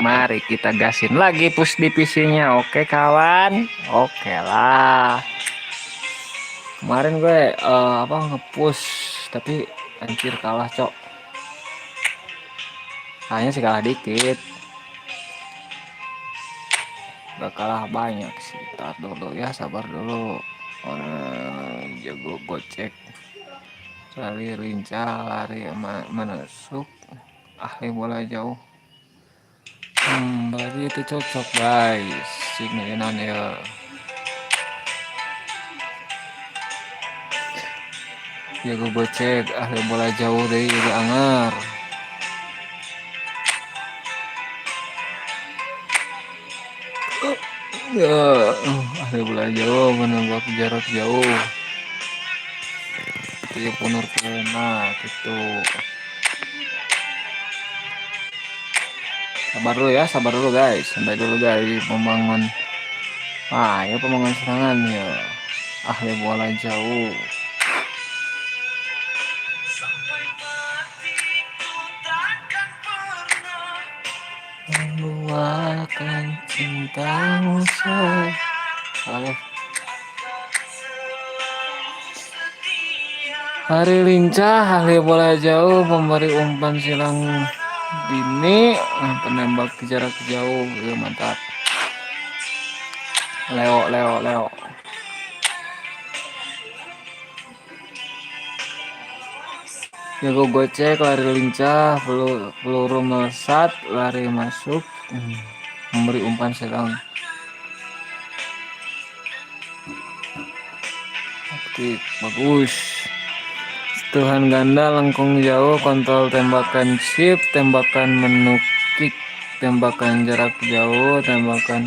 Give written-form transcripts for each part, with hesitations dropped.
Mari kita gasin lagi push divisinya. Oke kawan. Oke lah. Kemarin gue ngepush tapi anjir kalah cok. Hanya sih kalah dikit. Gak kalah banyak sih. Tar dulu ya, sabar dulu. Jago gocek. Lari lincah, lari menusuk. Ahli bola jauh. Berarti itu cocok guys. Signinan ya. Jago gocek, ahli bola jauh deh juga anger. Ya, ahli bola jauh menembak jarak jauh. Itu punur kena gitu. Sabar dulu guys. Sampai dulu guys membangun. Ya pembangun serangan ya. Ahli bola jauh. Meluahkan cintamu sayang. Hari lincah, ahli bola jauh, memberi umpan silang dini, penembak jarak jauh, ya, mantap. Leo. Jago gocek, lari lincah, peluru melesat, lari masuk, memberi umpan silang. Aktif, bagus. Tuhan ganda, lengkung jauh, kontrol tembakan shift, tembakan menukik, tembakan jarak jauh, tembakan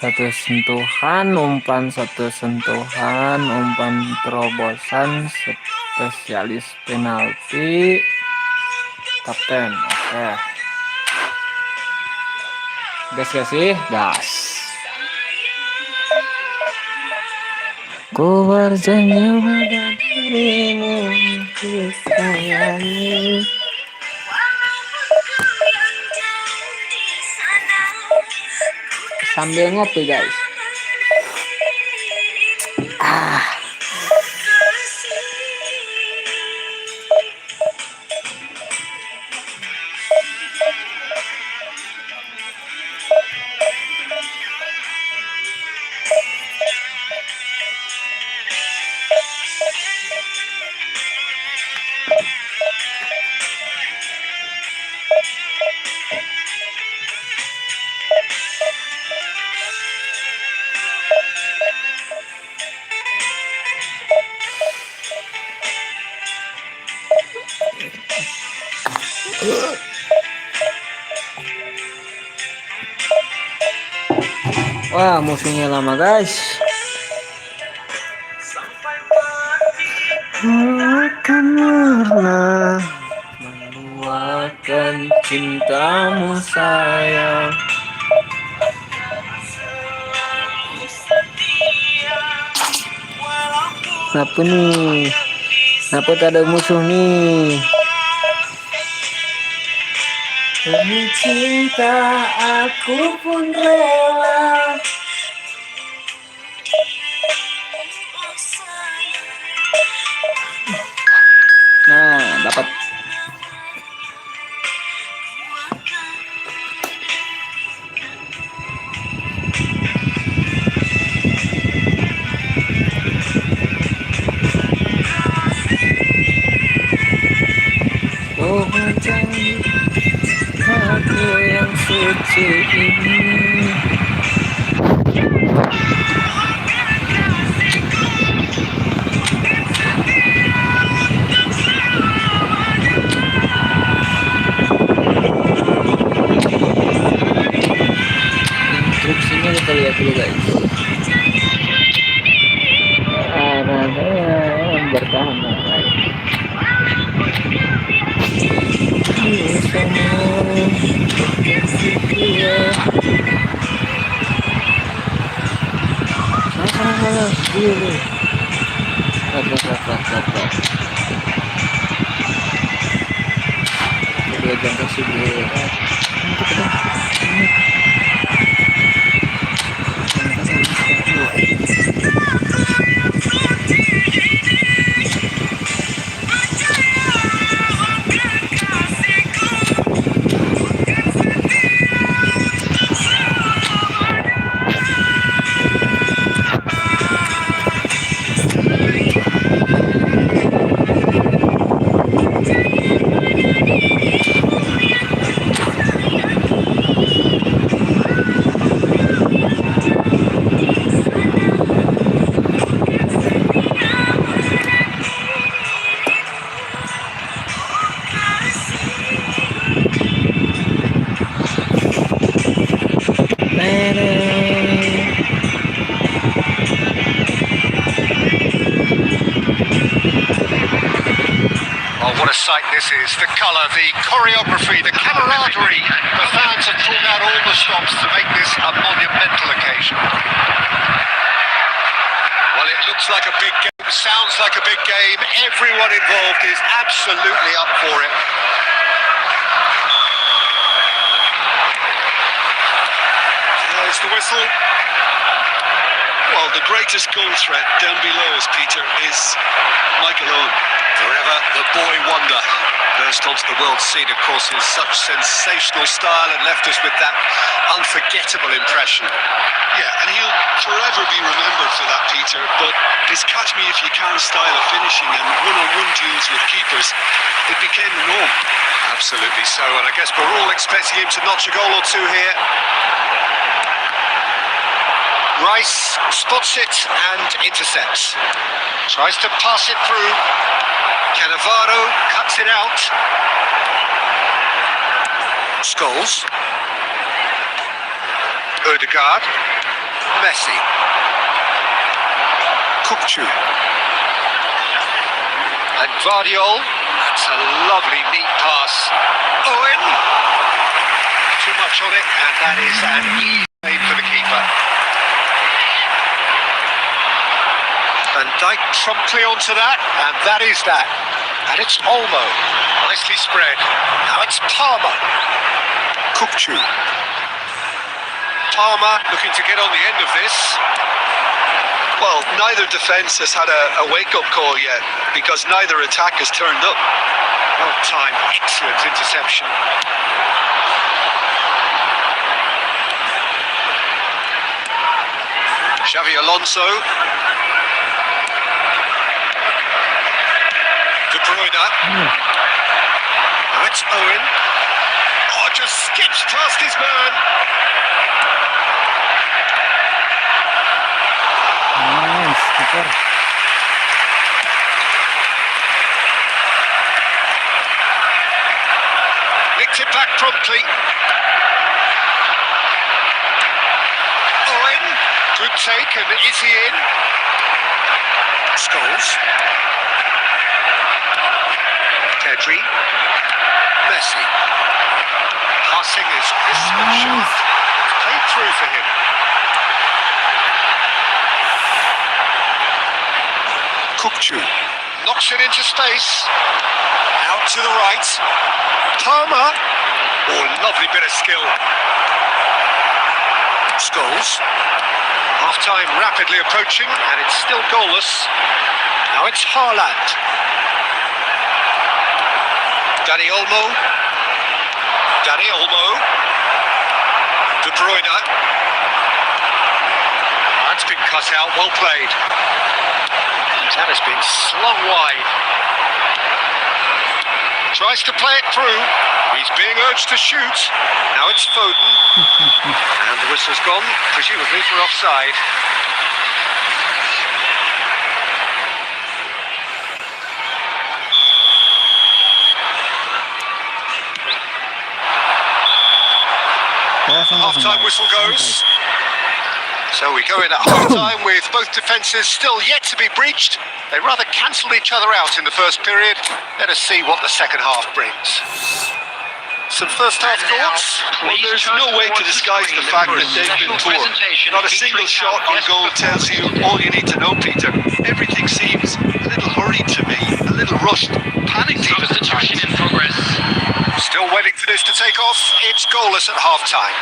satu sentuhan, umpan satu sentuhan, umpan terobosan, spesialis penalti, kapten. Oke. Gas gak sih? Gas. Ku berjanji pada dirimu ku sayangi. Sambil ngopi guys. Wah, musuhnya lama guys. Akanlah meluahkan cintamu sayang. Kenapa nih? Kenapa tak ada musuh nih? Demi cinta aku pun rela. Nah, dapat. Oh, berjanji hati yang suci ini. Instruksinya kita lihat dulu guys. Bertahan guys. faces, the colour, the choreography, the camaraderie. The fans have pulled out all the stops to make this a monumental occasion. Well, it looks like a big game, sounds like a big game. Everyone involved is absolutely up for it. There's the whistle. Well, the greatest goal threat down below us, Peter, is Michael Owen. Forever the boy wonder. Burst onto the world scene, of course, in such sensational style and left us with that unforgettable impression. Yeah, and he'll forever be remembered for that, Peter, but his catch-me-if-you-can style of finishing and one-on-one duels with keepers, it became the norm. Absolutely so, and I guess we're all expecting him to notch a goal or two here. Rice spots it and intercepts. Tries to pass it through. Cannavaro cuts it out. Scholes. Ødegaard. Messi. Kukçu. And Guardiol. That's a lovely neat pass. Owen. Too much on it, and that is an easy save for the keeper. Van Dijk promptly onto that, and that is that. And it's Olmo, nicely spread. Now it's Palmer. Kukçu. Palmer looking to get on the end of this. Well, neither defence has had a wake-up call yet, because neither attack has turned up. Well timed, excellent interception. Xavi Alonso. De Bruyne. Now it's Owen. Oh, just skips past his man. Nice, keeper. Nicked it back promptly. Owen. Good take, and is he in? Scholes. Pedri. Messi. Passing is crisp and sharp. Played through for him. Kukçu. Knocks it into space. Out to the right. Palmer. Oh, lovely bit of skill. Scholes. Half-time rapidly approaching, and it's still goalless. Now it's Haaland. Dani Olmo. Dani Olmo. De Bruyne. That's been cut out, well played. That has been slung wide. Tries to play it through. He's being urged to shoot. Now it's Foden. And the whistle's gone, presumably for offside. Half-time whistle goes. So we go in at half-time with both defences still yet to be breached. They rather cancelled each other out in the first period. Let us see what the second half brings. Some first-half thoughts? Well, there's no way to disguise the fact that they've been poor. Not a single shot on goal tells you all you need to know, Peter. Everything seems a little hurried to me, a little rushed, panicked even. Substitution in progress. Still waiting for this to take off. It's goalless at half-time.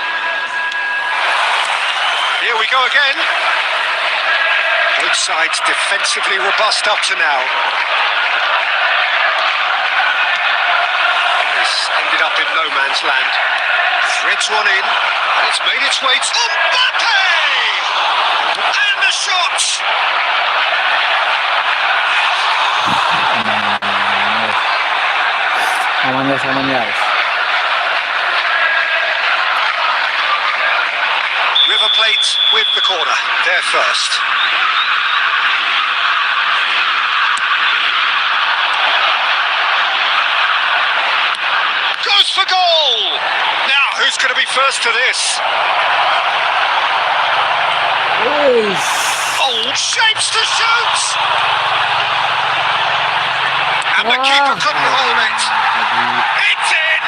Here we go again. Both sides defensively robust up to now. This ended up in no man's land. Threads one in, and it's made its way to Mbappe! And the shot! Aman guys. River Plate with the corner. They're first. Goes for goal! Now, who's going to be first to this? Oh, shapes to shoot! And the keeper couldn't hold it. It's in!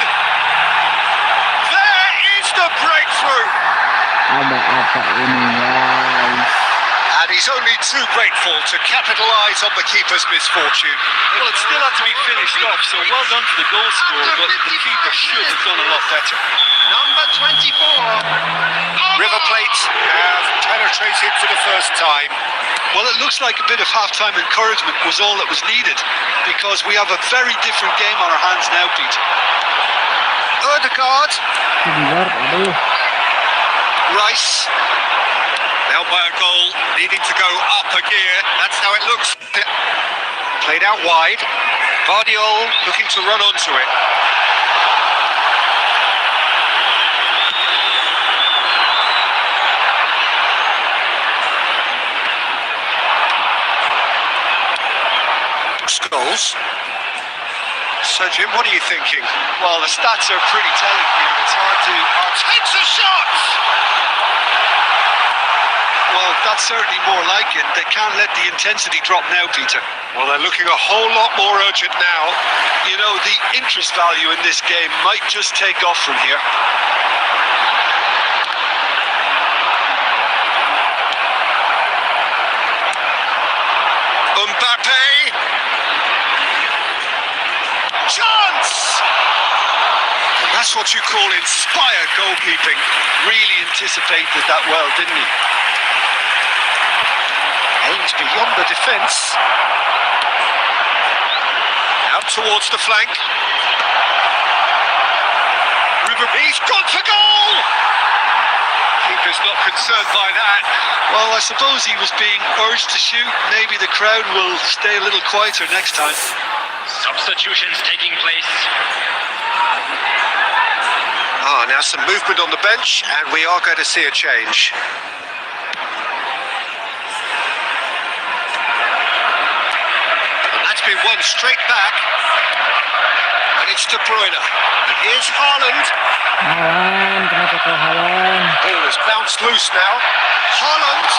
There is the breakthrough! Ada apa ini guys? And he's only too grateful to capitalise on the keeper's misfortune. Well, it still had to be finished off, so well done to the goal scorer, but the keeper should have done a lot better. Number 24. River Plate have penetrated for the first time. Well, it looks like a bit of half-time encouragement was all that was needed, because we have a very different game on our hands now, Pete. Ødegaard. Aduh. Rice. Now by a goal, needing to go up a gear. That's how it looks. Played out wide. Guardiol looking to run onto it. Scholes. So Jim, what are you thinking? Well, the stats are pretty telling here. It's hard to... Takes a shot! Well, that's certainly more like it. They can't let the intensity drop now, Peter. Well, they're looking a whole lot more urgent now. You know, the interest value in this game might just take off from here. Mbappe! Chance! And that's what you call inspired goalkeeping. Really anticipated that well, didn't he? Aims beyond the defence. Out towards the flank. He's gone for goal! Keeper's not concerned by that. Well, I suppose he was being urged to shoot. Maybe the crowd will stay a little quieter next time. Substitutions taking place. Now some movement on the bench, and we are going to see a change. And that's been won straight back. And it's De Bruyne. And here's Haaland. Haaland, kenapa kau Haaland? Ball has bounced loose now. Haaland.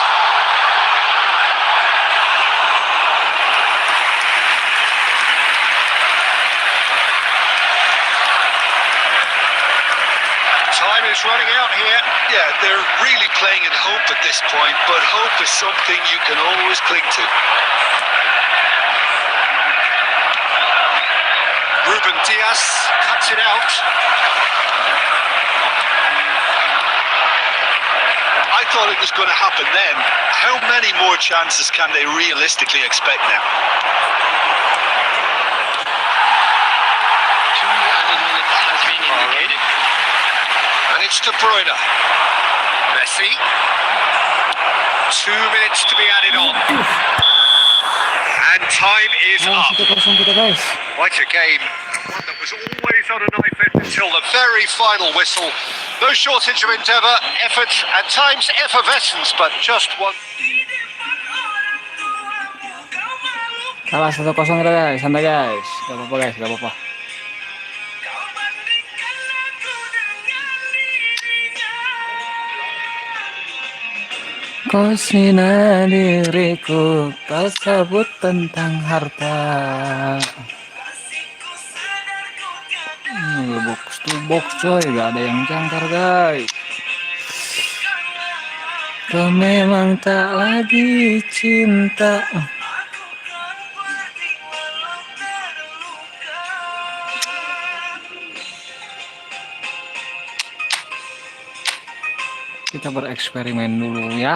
Time is running out here. Yeah, they're really playing in hope at this point, but hope is something you can always cling to. Ruben Diaz cuts it out. I thought it was going to happen then. How many more chances can they realistically expect now? 2 added minutes has been indicated. And it's De Bruyne. Messi. 2 minutes to be added on. And time is up. 1-0 kita guys. Quite a game. One that was always on a knife edge until the very final whistle. No shortage of endeavour, effort, at times effervescence, but just one. Kalah 1-0 kita guys, santai guys. Gak apa-apa guys, gak apa-apa. Kau sina diriku, kau sebut tentang harta. Box to box coy, gak ada yang jangkar guys. Kau memang tak lagi cinta. Kita bereksperimen dulu ya.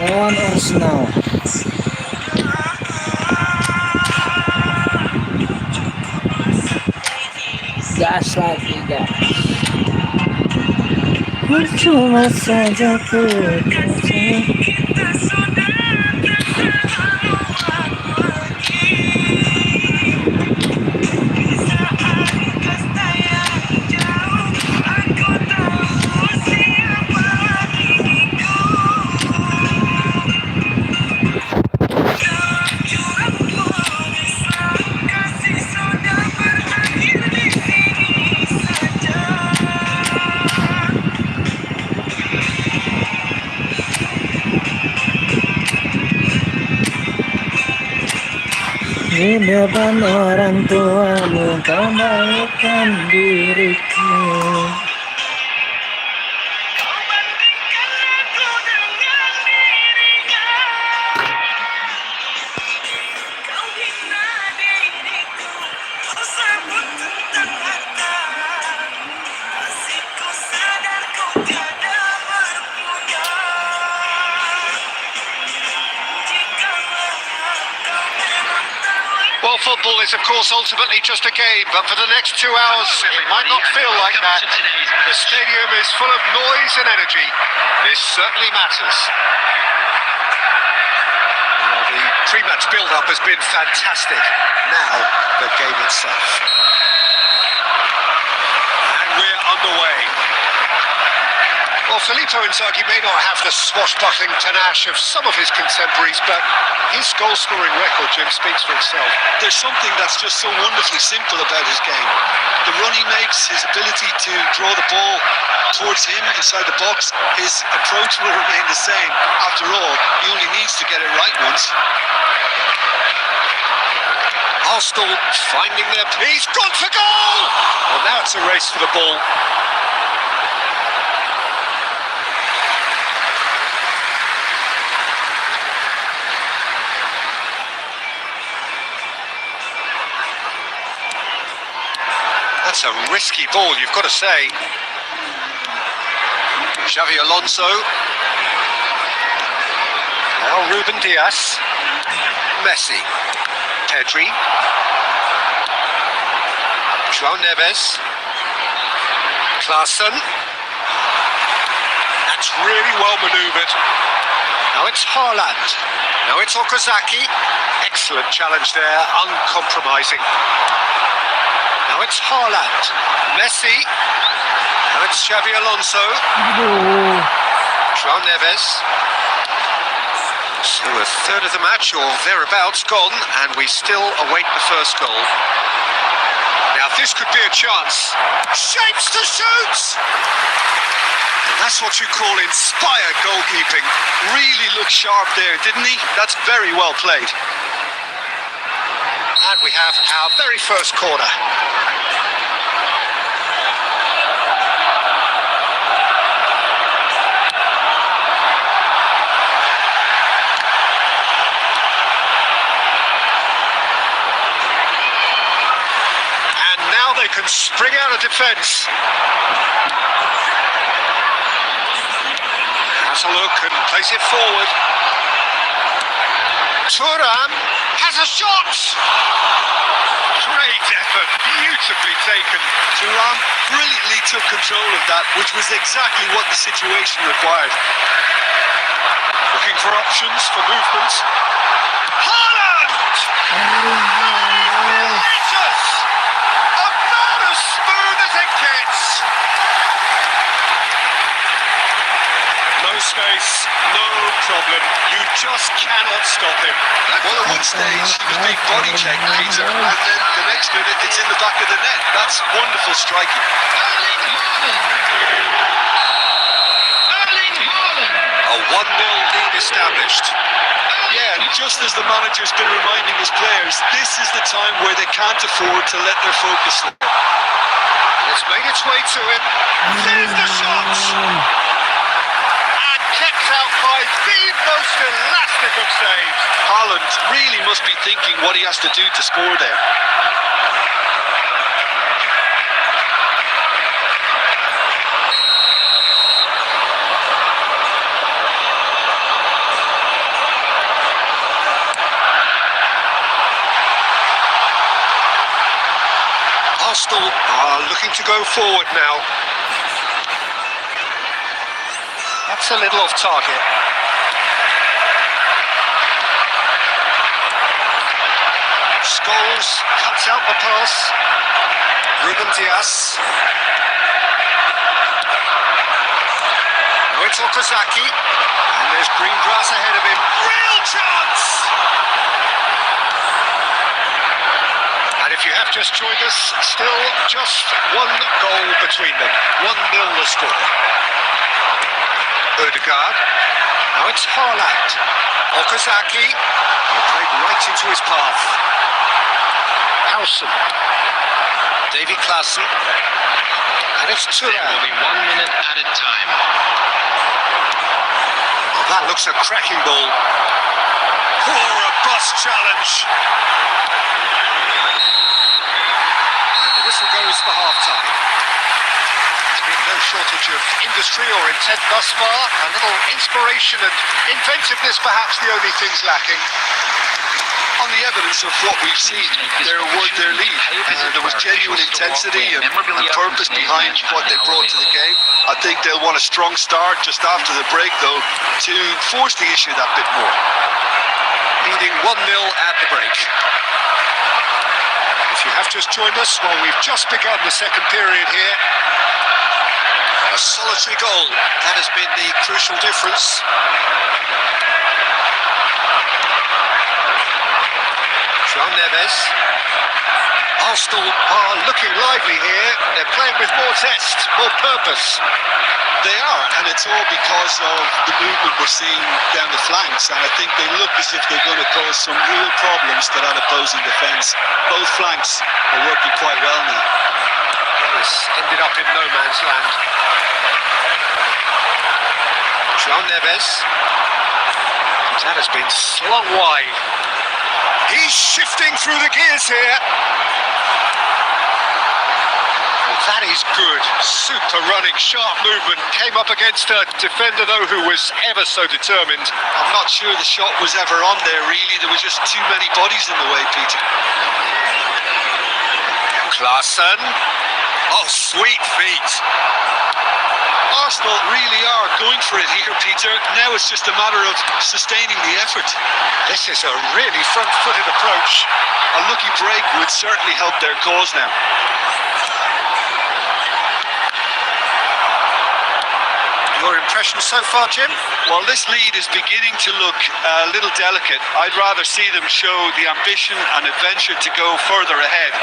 Lawan Arsenal. Gas lagi guys. Cuma saja ku depan orang tuamu kau banggakan diriku. Well, football is, of course, ultimately just a game, but for the next 2 hours, it might not feel like that. The stadium is full of noise and energy. This certainly matters. Well, the pre-match build-up has been fantastic. Now, the game itself. And we're underway. Well, Filippo Inzaghi may not have the swashbuckling panache of some of his contemporaries, but his goal-scoring record, Jim, speaks for itself. There's something that's just so wonderfully simple about his game. The run he makes, his ability to draw the ball towards him inside the box, his approach will remain the same. After all, he only needs to get it right once. Arsenal finding their... He's gone for goal! Well, now it's a race for the ball. That's a risky ball, you've got to say. Xavi Alonso. Now Ruben Dias. Messi. Pedri. João Neves. Klaassen. That's really well manoeuvred. Now it's Haaland. Now it's Okazaki. Excellent challenge there, uncompromising. Now it's Haaland. Messi. Now it's Xavi Alonso. João Neves. So a third of the match, or thereabouts, gone, and we still await the first goal. Now this could be a chance. Shapes to shoot! And that's what you call inspired goalkeeping. Really looked sharp there, didn't he? That's very well played. And we have our very first corner. And now they can spring out of defence. Has a look and plays it forward. Thuram has a shot! Great effort, beautifully taken. Thuram brilliantly took control of that, which was exactly what the situation required. Looking for options for movement. Haaland! Outrageous! About as smooth as it gets. No space, no problem. You just cannot stop him. Well, at one stage, he was being body checked, Peter, and then the next minute, it's in the back of the net. That's wonderful striking. A 1-0 lead established. Yeah, and just as the manager's been reminding his players, this is the time where they can't afford to let their focus slip. It's made its way to him. There's the shot! And kept out by the most elastic of saves. Haaland really must be thinking what he has to do to score there. Arsenal are looking to go forward now. That's a little off target. Scholes cuts out the pass. Ruben Dias. Now it's Okazaki. And there's green grass ahead of him. Real chance! And if you have just joined us, still just one goal between them. 1-0 the score. Odegaard. Now it's Haaland. Okazaki. He played right into his path. Howson. Davy Klaassen. And it's There will Thuram. be 1 minute added time. That looks a cracking ball. Oh, a bust challenge. And the whistle goes for half-time. There's been no shortage of industry or intent thus far. A little inspiration and inventiveness, perhaps the only things lacking. On the evidence of what we've seen, they were their lead. There was genuine intensity and purpose behind what they brought to the game. I think they'll want a strong start just after the break, though, to force the issue that bit more. Leading 1-0 at the break. If you have just joined us, well, we've just begun the second period here. A solitary goal. That has been the crucial difference. João Neves. Arsenal are looking lively here. They're playing with more zest, more purpose. They are, and it's all because of the movement we're seeing down the flanks, and I think they look as if they're going to cause some real problems to that opposing defence. Both flanks are working quite well now. This ended up in no man's land. João Neves. That has been slung wide. He's shifting through the gears here. Well, that is good. Super running, sharp movement. Came up against a defender, though, who was ever so determined. I'm not sure the shot was ever on there, really. There was just too many bodies in the way, Peter. Klaassen. Oh, sweet feet. Arsenal really are going for it here, Peter. Now it's just a matter of sustaining the effort. This is a really front-footed approach. A lucky break would certainly help their cause now. Your impression so far, Jim? Well, this lead is beginning to look a little delicate. I'd rather see them show the ambition and adventure to go further ahead.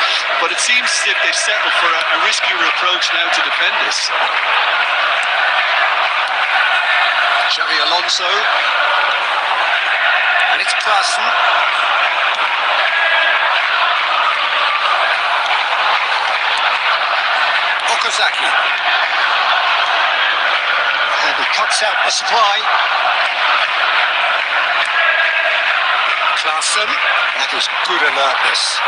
But it seems as if they've settled for a riskier approach now to defend this. Xavi Alonso. And it's Klaassen. Okazaki. And he cuts out the supply. Klaassen. That is good alertness.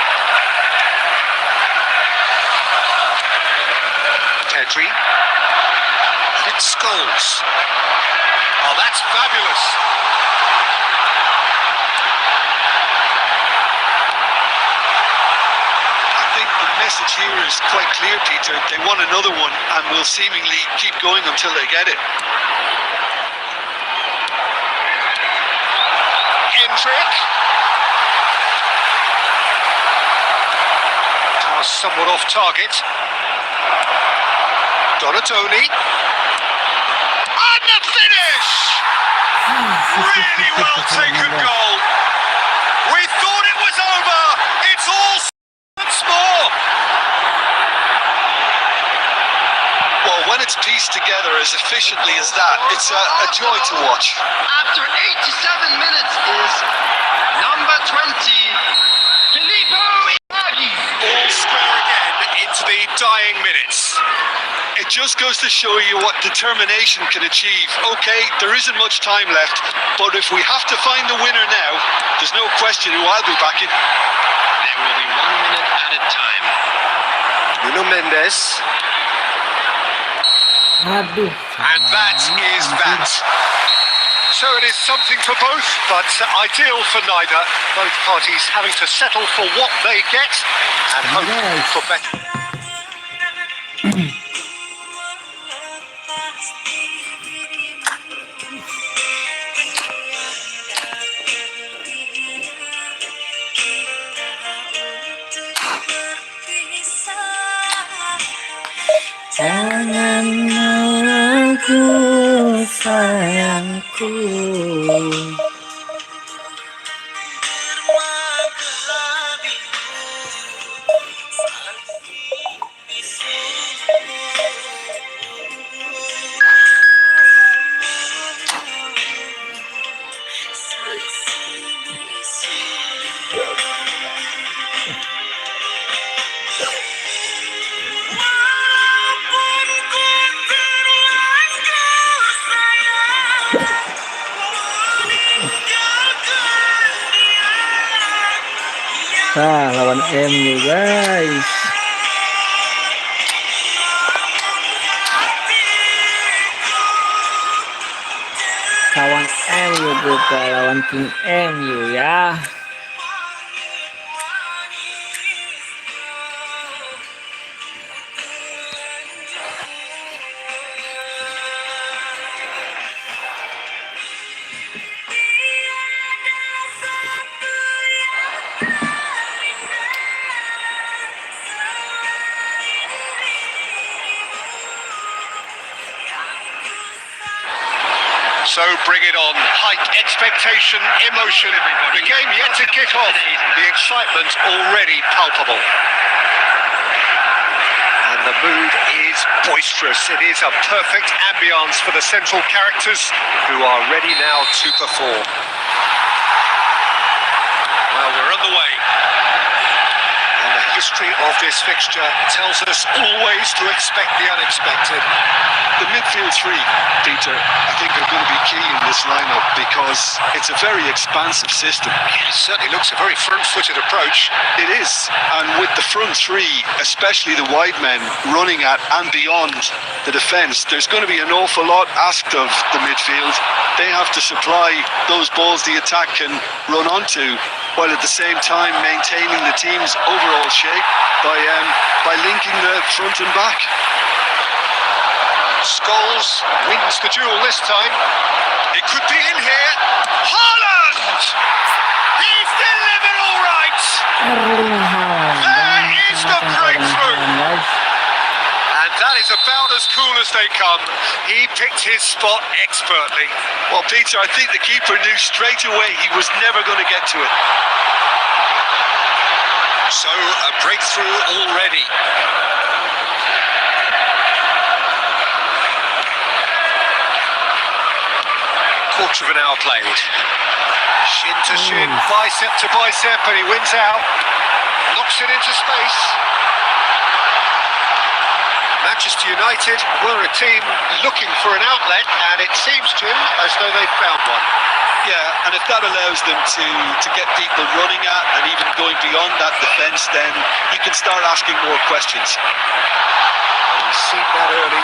Pedri. And it's Scholes. Oh, that's fabulous. I think the message here is quite clear, Peter. They want another one and will seemingly keep going until they get it. Hendrick. Pass somewhat off target. Donatoni. And the finish! Really well taken goal. We thought it was over. It's all once more. Well, when it's pieced together as efficiently as that, it's a joy to watch. After 87 minutes is number 20, Filippo Inzaghi. All square again into the dying minutes. It just goes to show you what determination can achieve. Okay, there isn't much time left, but if we have to find the winner now, there's no question who I'll be backing. There will be 1 minute added time. Nuno Mendes. Aduh. And that is that. So it is something for both, but ideal for neither. Both parties having to settle for what they get and hope Yes. for better. Jangan ragu sayangku. Nah, lawan MU guys. Lawan MU kita, lawan King MU ya. So bring it on. Height, expectation, emotion. The game yet to kick off. The excitement already palpable. And the mood is boisterous. It is a perfect ambience for the central characters who are ready now to perform. Well, we're on the way. And the history of this fixture tells us always to expect the unexpected. The midfield three, Peter, I think are going to be key in this lineup because it's a very expansive system. It certainly looks a very front-footed approach. It is, and with the front three, especially the wide men, running at and beyond the defence, there's going to be an awful lot asked of the midfield. They have to supply those balls the attack can run onto, while at the same time maintaining the team's overall shape by linking the front and back. Scholes wins the duel this time. It could be in here. Haaland! He's delivered all right. There is the breakthrough. And that is about as cool as they come. He picked his spot expertly. Well, Peter, I think the keeper knew straight away he was never going to get to it. So, a breakthrough already. Quarter of an hour played. Shin to shin, bicep to bicep, and he wins out. Knocks it into space. Manchester United were a team looking for an outlet, and it seems to as though they've found one. Yeah, and if that allows them to get people running at and even going beyond that defence, then you can start asking more questions. We've seen that early.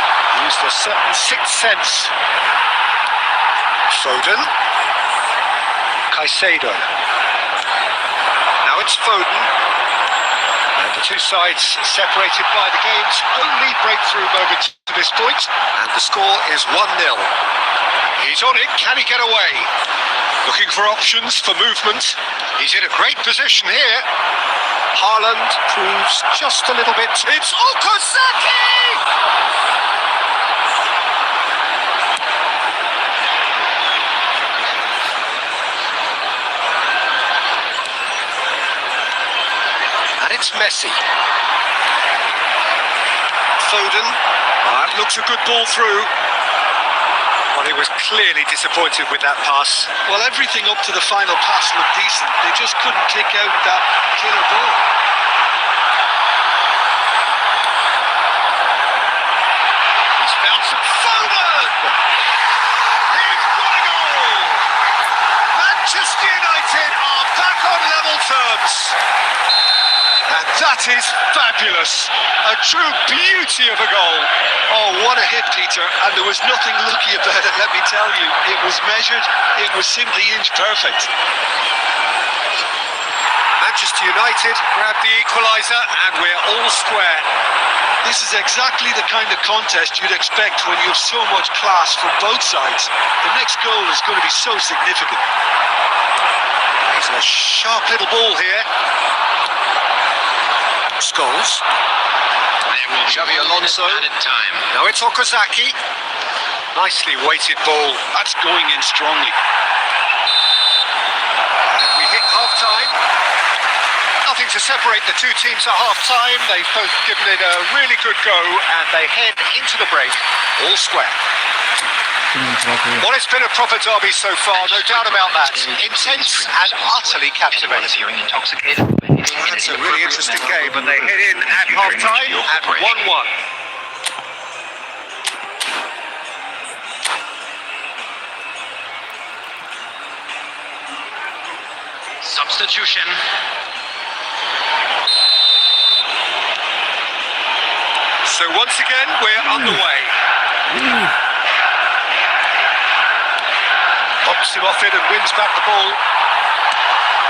Used a certain sixth sense. Foden. Caicedo. Now it's Foden. And the two sides separated by the game's only breakthrough moment to this point. And the score is 1-0. He's on it. Can he get away? Looking for options for movement. He's in a great position here. Haaland proves just a little bit. It's Okazaki! It's Messi. Foden. That looks a good ball through. Well, he was clearly disappointed with that pass. Well, everything up to the final pass looked decent. They just couldn't kick out that killer ball. He's bouncing. Foden! He's got a goal! Manchester United are back on level terms. And that is fabulous. A true beauty of a goal. Oh, what a hit, Peter. And there was nothing lucky about it, let me tell you. It was measured. It was simply inch perfect. Manchester United grabbed the equaliser and we're all square. This is exactly the kind of contest you'd expect when you have so much class from both sides. The next goal is going to be so significant. There's a sharp little ball here. Scholes. Xavi Alonso. Now it's Okazaki. Nicely weighted ball. That's going in strongly. And we hit half-time. Nothing to separate the two teams at half-time. They've both given it a really good go and they head into the break. All square. Well, it's been a proper derby so far, no doubt about that. Intense and utterly captivating. It's a really interesting game, and they head in at half-time at 1-1. Substitution. So once again, we're underway. Pops him off it and wins back the ball.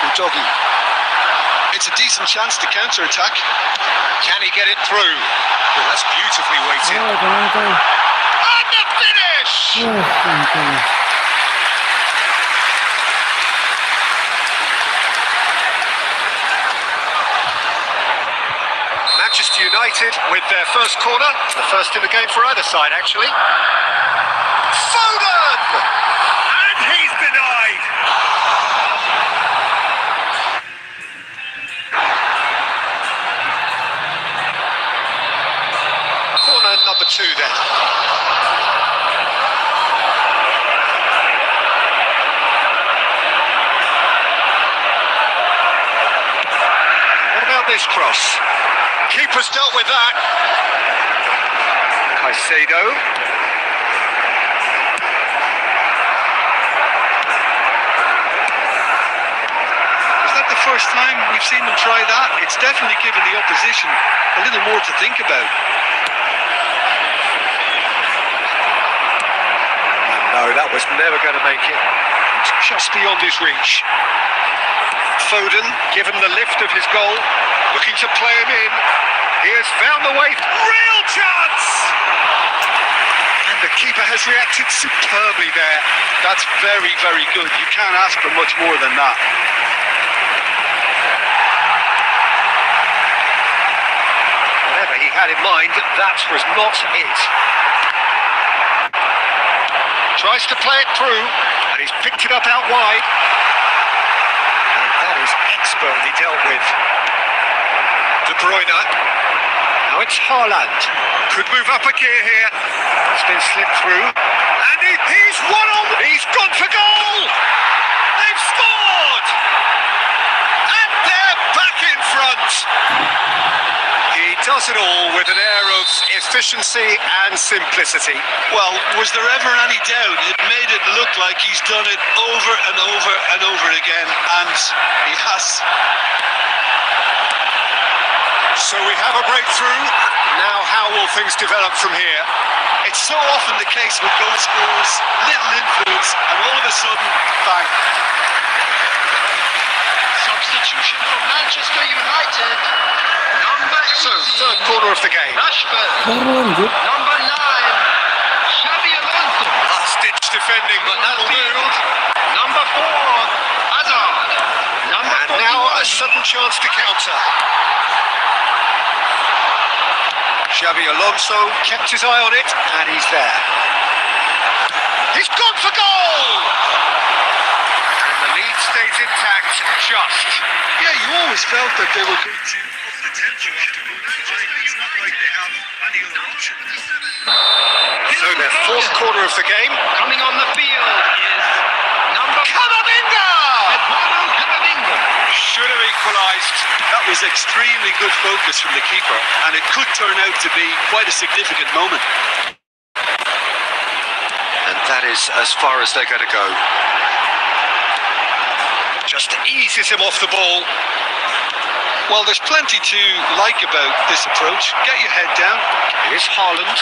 Udogi. It's a decent chance to counter-attack. Can he get it through? Oh, that's beautifully weighted. And the finish! Manchester United with their first corner. It's the first in the game for either side, actually. Foden! And he's denied! Corner number 2 then. What about this cross? Keeper's dealt with that. Caicedo. Is that the first time we've seen them try that? It's definitely given the opposition a little more to think about. No, that was never going to make it. It's just beyond his reach. Foden, given the lift of his goal, looking to play him in. He has found the way. Real chance! And the keeper has reacted superbly there. That's very, very good. You can't ask for much more than that. Whatever he had in mind, that was not it. Tries to play it through, and he's picked it up out wide. And that is expertly dealt with. De Bruyne. Now it's Haaland. Could move up a gear here. It's been slipped through. And he's one on. He's gone for goal. They've scored. And they're back in front. He does it all with an air of efficiency and simplicity. Well, was there ever any doubt? It made it look like he's done it over and over and over again, and he has. So we have a breakthrough. Now how will things develop from here? It's so often the case with goal scorers, little influence, and all of a sudden, bang. Substitution for Manchester United. Number 18. So, third corner of the game. Rashford. Number 9. Xabi Alonso. Last-ditch defending, but that'll do. Number 4. Hazard. Number And 41. now a sudden chance to counter. Xabi Alonso kept his eye on it, and he's there. He's gone for goal! And the lead stays intact, just. Yeah, you always felt that they were going to up the tempo after going behind. It's not like they have any other option. So their fourth corner of the game. Coming on the field is number Camavinga! Eduardo Camavinga. Should have equalised. That was extremely good focus from the keeper, and it could turn out to be quite a significant moment. And that is as far as they're going to go. Just eases him off the ball. Well, there's plenty to like about this approach. Get your head down. Here's Haaland.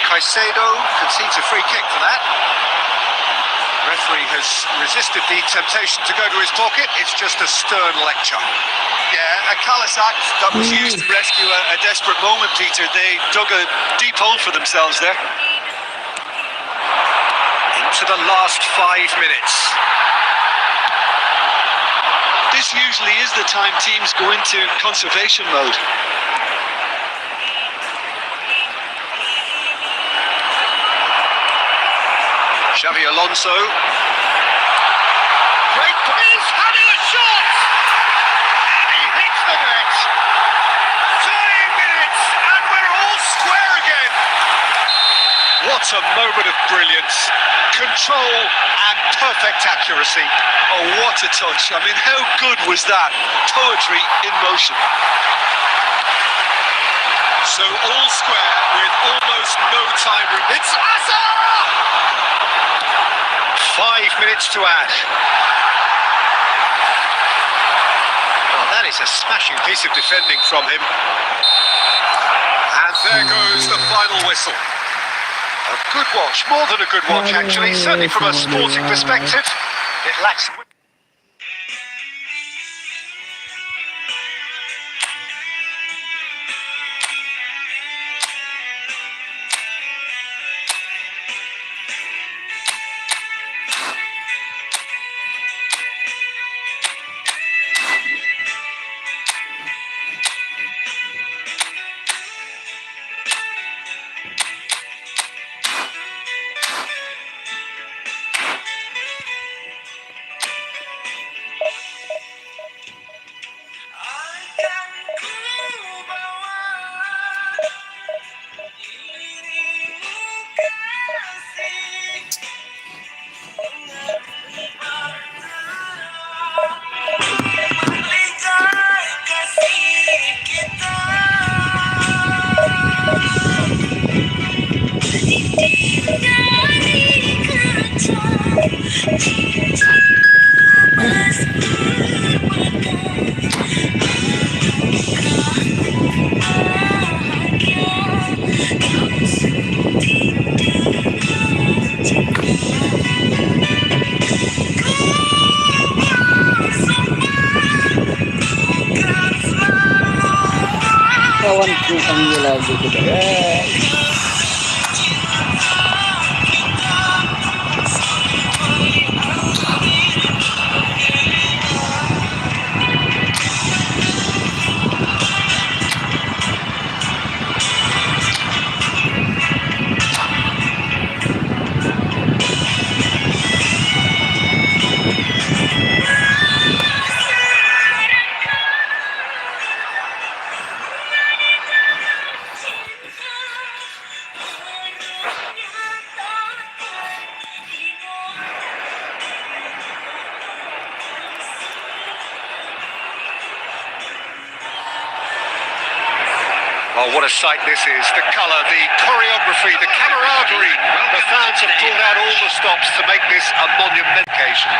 Caicedo concedes a free kick for that. Referee has resisted the temptation to go to his pocket. It's just a stern lecture. Yeah, a callous act that was used to rescue a desperate moment, Peter. They dug a deep hole for themselves there. Into the last 5 minutes. This usually is the time teams go into conservation mode. Xabi Alonso. Great, he's having a shot! And he hits the net. 30 minutes and we're all square again. What a moment of brilliance. Control and perfect accuracy. Oh, what a touch. I mean, how good was that? Poetry in motion. So all square with almost no time. It's Hazard! 5 minutes to add. Oh, that is a smashing piece of defending from him. final whistle. A good watch, more than a good watch actually, certainly from a sporting perspective. It lacks... Kawanku panggil lagu kita guys. Oh, what a sight this is. The colour, the choreography, the camaraderie. The fans have pulled out all the stops to make this a monumental occasion.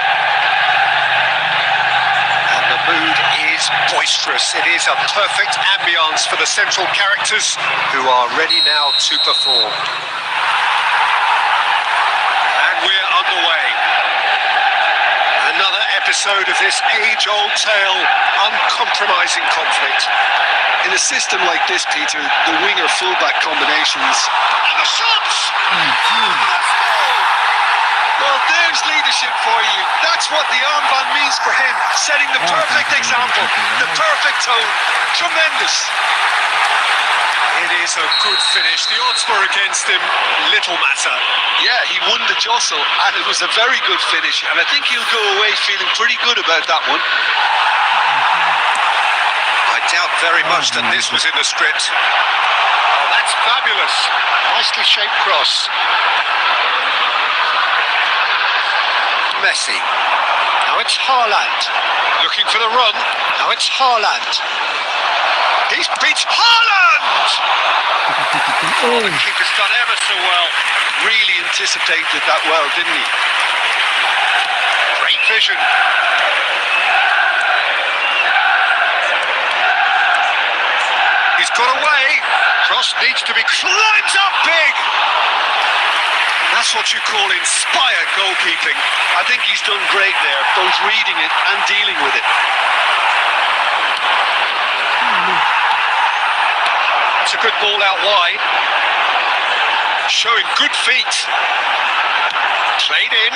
And the mood is boisterous. It is a perfect ambience for the central characters who are ready now to perform. And we're underway. Another episode of this age-old tale, uncompromising conflict. In a system like this, Peter, the winger-fullback combinations... And the shots! Well, there's leadership for you. That's what the armband means for him, setting the perfect example, the perfect tone. Tremendous. It is a good finish. The odds were against him. Little matter. Yeah, he won the jostle, and it was a very good finish, and I think he'll go away feeling pretty good about that one. I doubt very much that this was in the script. Oh, that's fabulous. Nicely shaped cross. Messi. Now it's Haaland. Looking for the run. Now it's Haaland. He's beat Haaland! Oh, the keeper's done ever so well. Really anticipated that well, didn't he? Great vision. He's got away. Cross needs to be climbs up big. That's what you call inspired goalkeeping. I think he's done great there, both reading it and dealing with it. It's a good ball out wide. Showing good feet. Played in.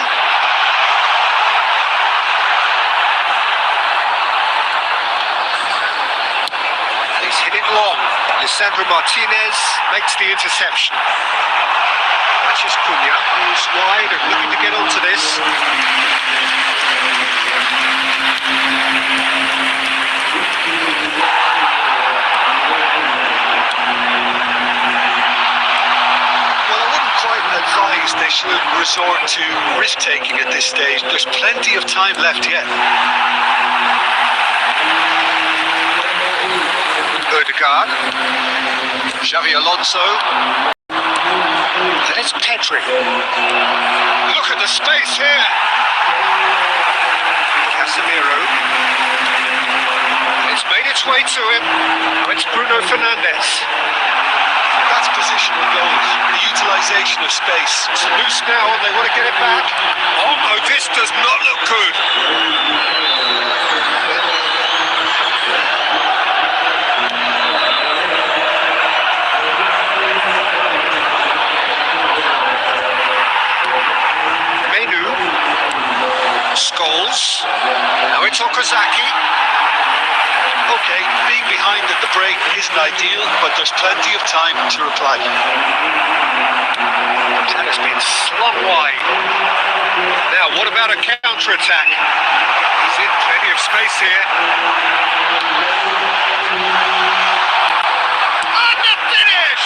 And he's hit it long. Lisandro Martinez makes the interception. That's just Cunha, who's wide and looking to get onto this. Advised they should resort to risk-taking at this stage. There's plenty of time left yet. Odegaard, Xavi Alonso, and it's Pedri. Look at the space here. Casemiro. It's made its way to him. Now it's Bruno Fernandes. That's positional goal creation of space. It's loose now and they want to get it back. Oh no, this does not look good. Menu. Scholes. Now it's Okazaki. Okay, being behind at the break isn't ideal, but there's plenty of time to reply. That has been slung wide. Now, what about a counter-attack? He's in plenty of space here. And the finish!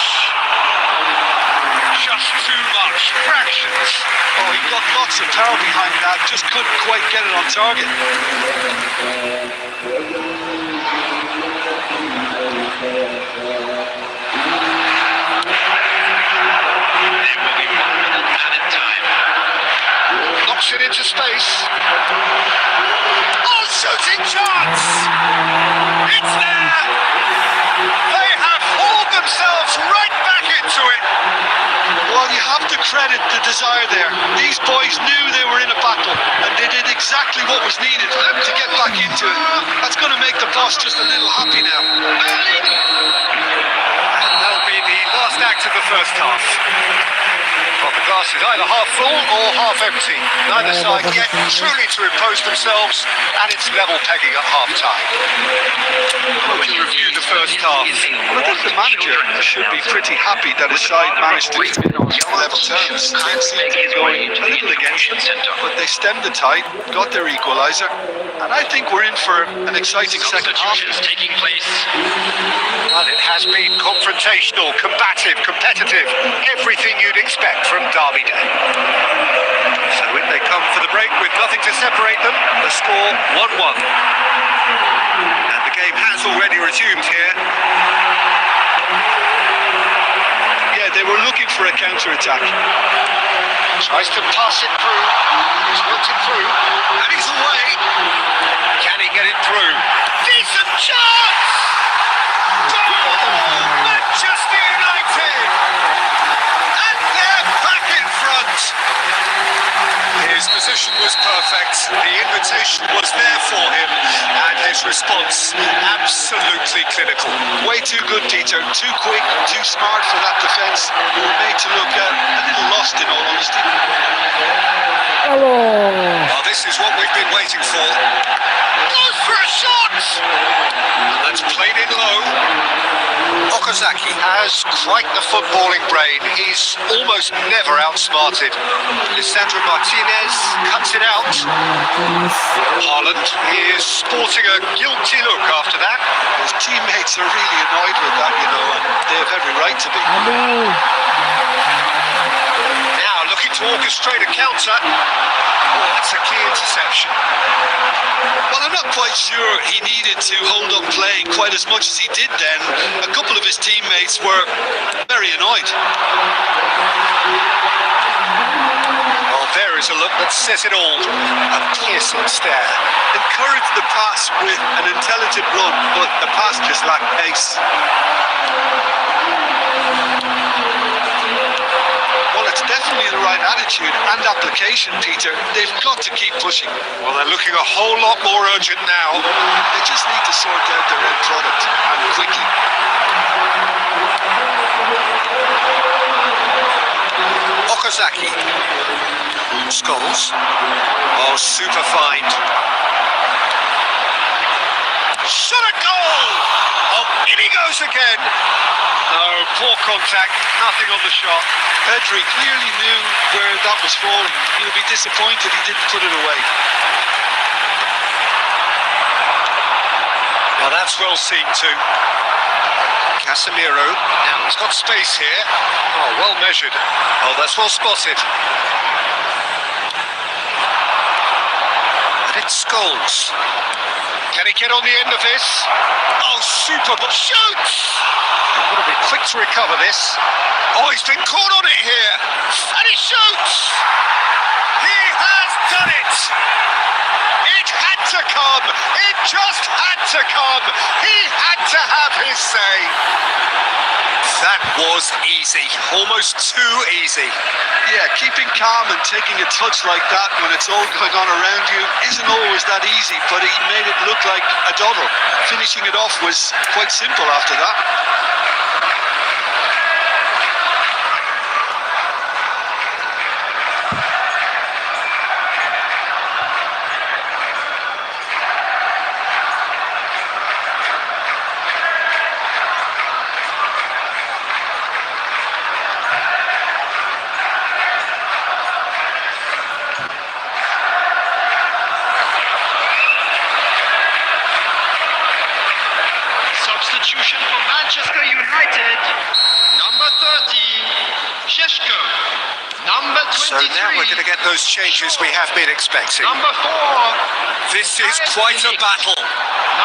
Just too much. Fractions. Oh, he got lots of power behind that, just couldn't quite get it on target. There will be 1 minute added time. Knocks it into space. Oh, shooting chance! It's there! They have hauled themselves right back into it. Well, you have to credit the desire there. These boys knew they were in a battle, and they did exactly what was needed to get back into it. That's going to make the boss just a little happy now. And that'll be the last act of the first half. Well, the glass is either half full or half empty. Neither side yet truly to impose themselves, and it's level pegging at half-time. Well, we review the first half. Well, I think the manager should be pretty happy that his side managed to keep level terms. Didn't seem to be going a little against them, but they stemmed the tide, got their equaliser, and I think we're in for an exciting second half. Substitutions taking place. And it has been confrontational, combative, competitive, everything you'd expect from Derby Day. So in they come for the break with nothing to separate them, the score 1-1. And the game has already resumed here. Yeah, they were looking for a counter-attack. Tries to pass it through, he's worked it through, and he's away. Can he get it through? Decent chance! Manchester United! And they're back in front! His position was perfect, the invitation was there for him, and his response absolutely clinical. Way too good, Peter. Too quick, too smart for that defence. We were made to look a little lost, in all honesty. Well, this is what we've been waiting for. Goes for a shot! And that's played in low. Okazaki has quite the footballing brain. He's almost never outsmarted. Lisandro Martinez cuts it out. Haaland is sporting a guilty look after that. His teammates are really annoyed with that, you know, and they have every right to be. Now looking to orchestrate a counter. Oh, that's a key interception. Well, I'm not quite sure he needed to hold up play quite as much as he did then. A couple of his teammates were very annoyed. Well, there is a look that says it all. A piercing stare. Encouraged the pass with an intelligent run, but the pass just lacked pace. Well, it's definitely the right attitude and application, Peter. They've got to keep pushing. Well, they're looking a whole lot more urgent now. They just need to sort out their end product, and quickly. Okazaki. Scholes. Oh, super find. Shot a goal! Oh, in he goes again. No, poor contact, nothing on the shot. Pedri clearly knew where that was falling. He'll be disappointed he didn't put it away. Well, that's well seen too. Casemiro. Now he's got space here. Oh, well measured. Oh, that's well spotted. And it's Scholes. Can he get on the end of this? Oh, super. Shoots! Got to be quick to recover this. Oh, he's been caught on it here. And he shoots! He has done it! It had to come! It just had to come! He had to have his say! That was easy, almost too easy. Yeah, keeping calm and taking a touch like that when it's all going on around you isn't always that easy, but he made it look like a doddle. Finishing it off was quite simple after that. Substitution for Manchester United. Number 30, Sheshko. Number 23. So now we're going to get those changes we have been expecting. Number 4. This is quite a battle.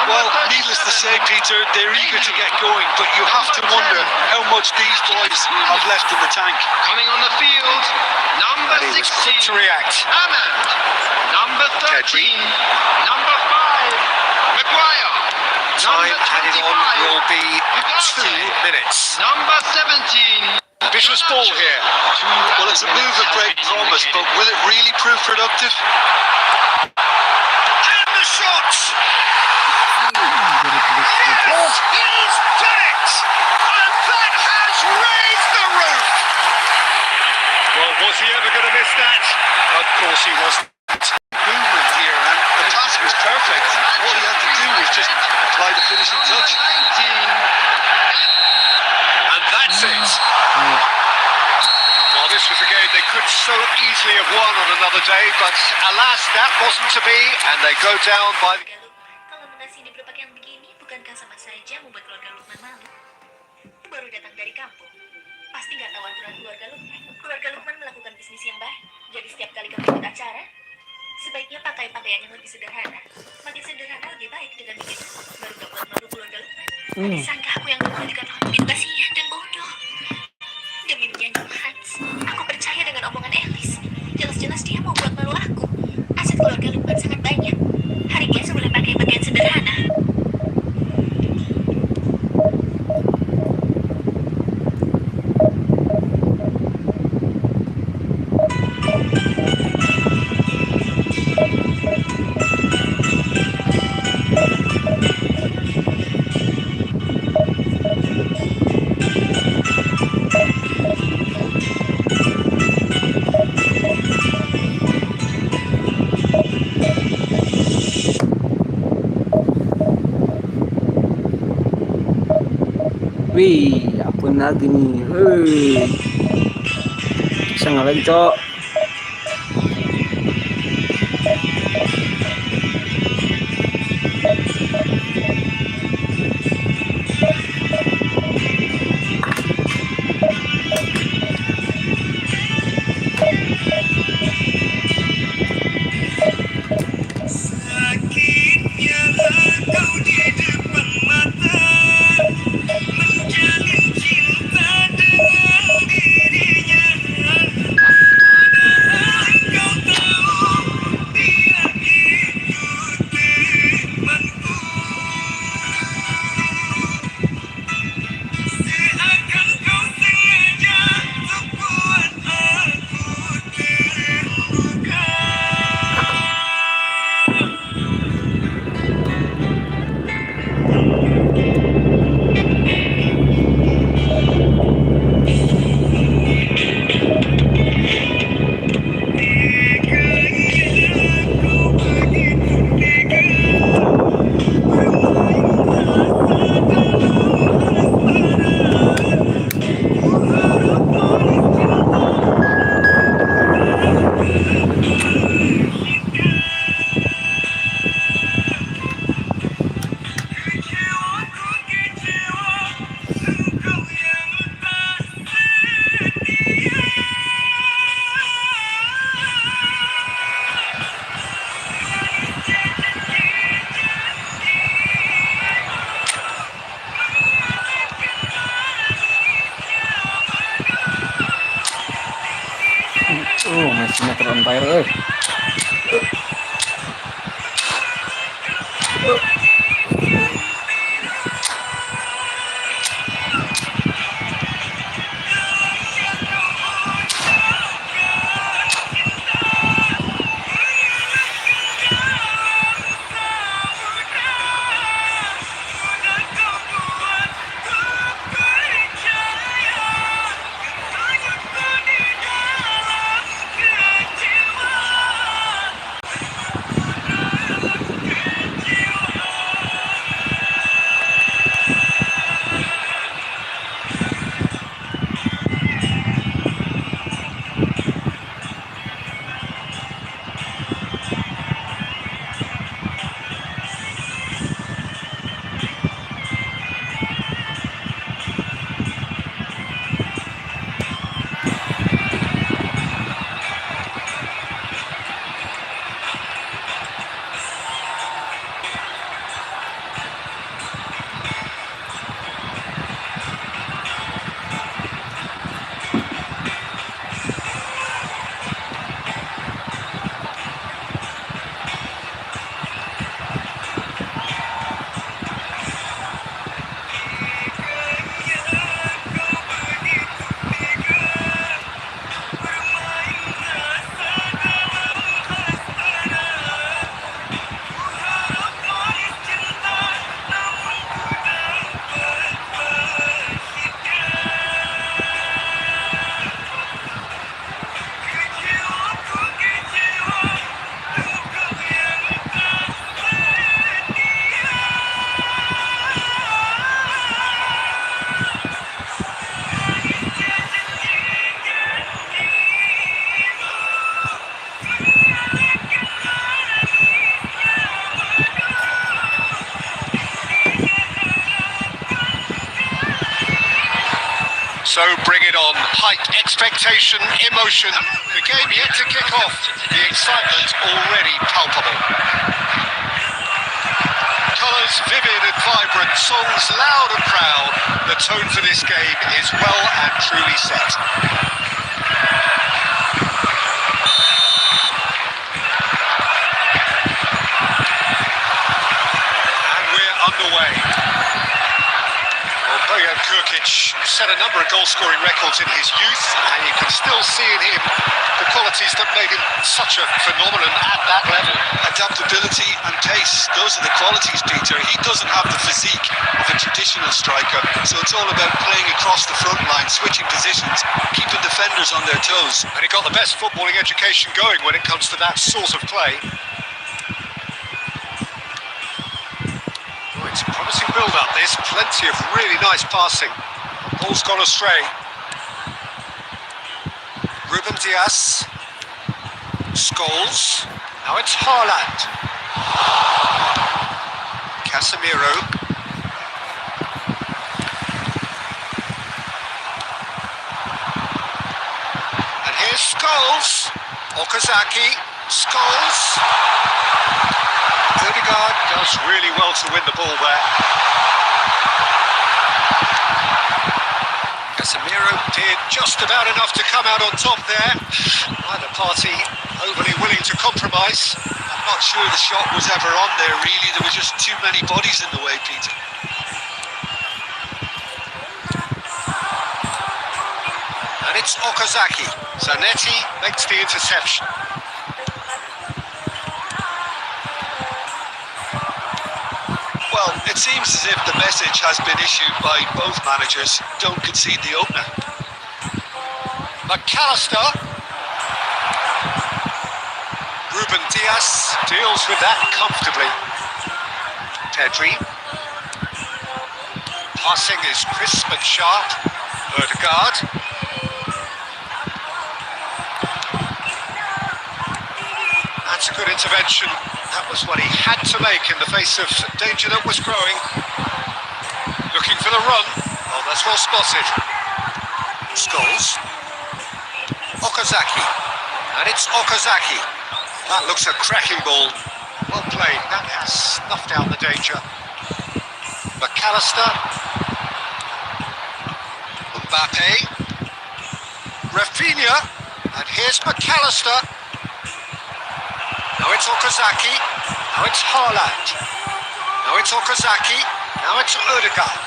Well, needless to say, Peter, they're eager to get going, but you have to wonder how much these boys have left in the tank. Coming on the field, number And he was quick 16, to react. Ahmed. Number 13, Kedri. number 5, Maguire. Time Number added on 25, will be Ugarte. 2 minutes. Number 17, Vicious ball here. Well, it's a move of great promise, but will it really prove productive? And the shot! Yes, he's done it! And that has raised the roof! Well, was he ever going to miss that? Of course he wasn't. Movement here, and the pass was perfect. All he had to do was just apply the finishing touch. 19. And that's it. Well, this was a game they could so easily have won on another day, but alas, that wasn't to be, and they go down by... Kalau menasi di gerobak yang begini, bukankah sama saja membuat keluarga Lukman malu? Baru datang dari kampung, pasti nggak tahu aturan keluarga Lukman. Keluarga Lukman melakukan bisnis yang baik, jadi setiap kali kamu ikut acara, sebaiknya pakai pakaian yang lebih sederhana. Makin sederhana lebih baik dengan begitu. Baru gak buat malu keluarga Lukman. Disangka aku yang lupa dikatakan begitu kasihan dan bodoh. Demi menyanyi Hans, aku percaya dengan omongan Elis. Jelas-jelas dia mau buat malu aku. Aset keluarga Lukman sangat banyak. Hari biasa boleh pakai pakaian sederhana. Wih, akun lagi nih. Wih. Bisa nggak lagi, Cok? Messi on fire, So bring it on. Height, expectation, emotion. The game yet to kick off. The excitement already palpable. Colours vivid and vibrant, songs loud and proud. The tone for this game is well and truly set. And we're underway. Well, Bojan Kurkic set a number of goal-scoring records in his youth, and you can still see in him the qualities that made him such a phenomenon at that level. Adaptability and pace, those are the qualities, Peter. He doesn't have the physique of a traditional striker, so it's all about playing across the front line, switching positions, keeping defenders on their toes. And he got the best footballing education going when it comes to that sort of play. Oh, it's a promising build-up, this. Plenty of really nice passing. Ball's gone astray. Ruben Dias. Scholes. Now it's Haaland. Casemiro. And here's Scholes. Okazaki. Scholes. Odegaard does really well to win the ball there. Casemiro did just about enough to come out on top there. Neither party overly willing to compromise. I'm not sure the shot was ever on there, really. There were just too many bodies in the way, Peter. And it's Okazaki. Zanetti makes the interception. Well, it seems as if the message has been issued by both managers. Don't concede the opener. McAllister. Ruben Dias deals with that comfortably. Pedri. Passing is crisp and sharp. Odegaard. That's a good intervention. That was what he had to make in the face of danger that was growing. Looking for the run. Oh, that's well spotted. Scholes. Okazaki. And it's Okazaki. That looks a cracking ball. Well played. That has snuffed out the danger. McAllister. Mbappe. Rafinha. And here's McAllister. Now it's Okazaki. Now it's Haaland. Now it's Okazaki. Now it's Odegaard.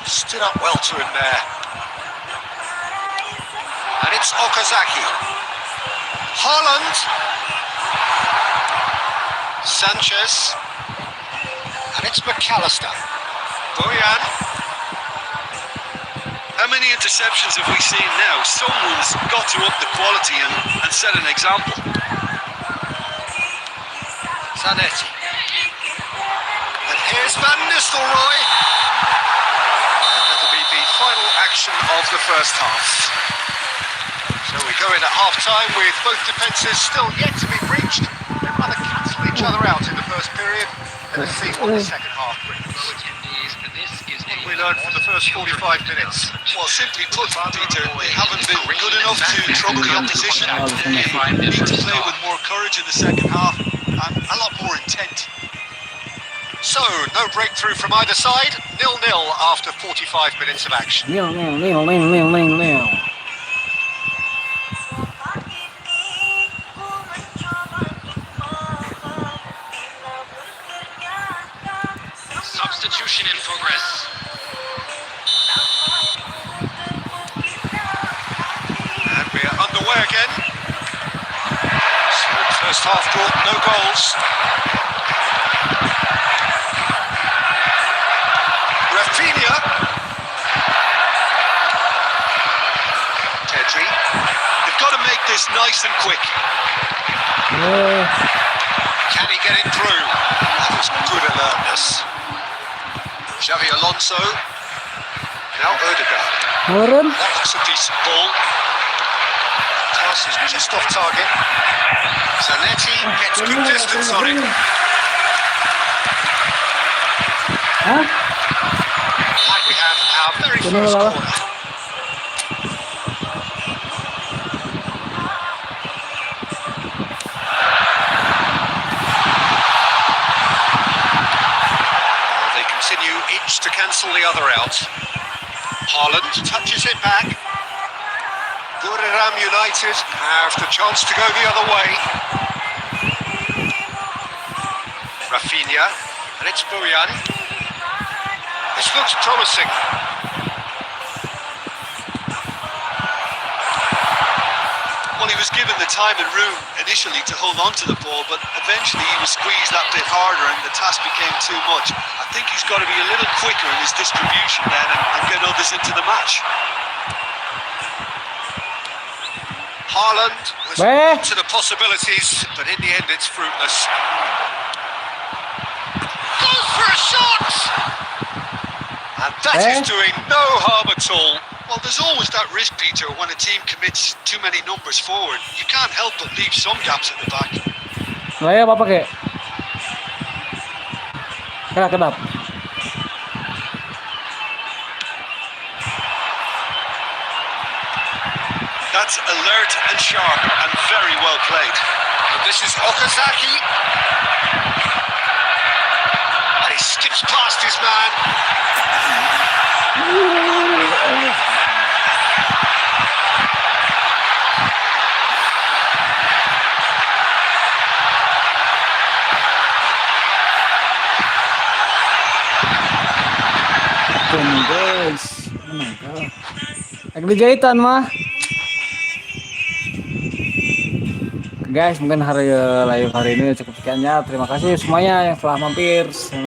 Stood up well to him there. And it's Okazaki. Haaland. Sanchez. And it's McAllister. Bojan. How many interceptions have we seen now? Someone's got to up the quality and set an example. Zanetti. And here's Van Nistelrooy. And that'll be the final action of the first half. So we go in at half-time with both defences still yet to be breached. They rather cancel each other out in the first period. Let's see what the second half brings. What we learned from the first 45 minutes. Well, simply put, Peter, they haven't been good enough to trouble the opposition. They need to play with more courage in the second half and a lot more intent. So, no breakthrough from either side. 0-0 after 45 minutes of action. Substitution in progress. And we're underway again. So the first half brought no goals. Rafinha. Pedri. They've got to make this nice and quick. Can he get it through? That was good alertness. Xavi Alonso. Now Odegaard. That looks a decent ball. Pass is just off target. Zanetti gets good distance on it. And we have our very first corner. cancel the other out. Haaland touches it back. Buriram United have the chance to go the other way. Rafinha, and it's Bojan. This looks promising. Well, he was given the time and room initially to hold on to the ball, but eventually he was squeezed that bit harder and the task became too much. I think he's got to be a little quicker in his distribution then and get others into the match. Haaland was Where? to the possibilities, but in the end it's fruitless. Goes for a shot! And that is doing no harm at all. Well, there's always that risk, Peter, when a team commits too many numbers forward. You can't help but leave some gaps at the back. Lah ya apa kek? Kenapa? That's alert and sharp and very well played. And this is Okazaki. And he skips past his man. Guys, lagi jahitan mah. Guys, mungkin live hari ini cukup sekiannya. Terima kasih semuanya yang telah mampir.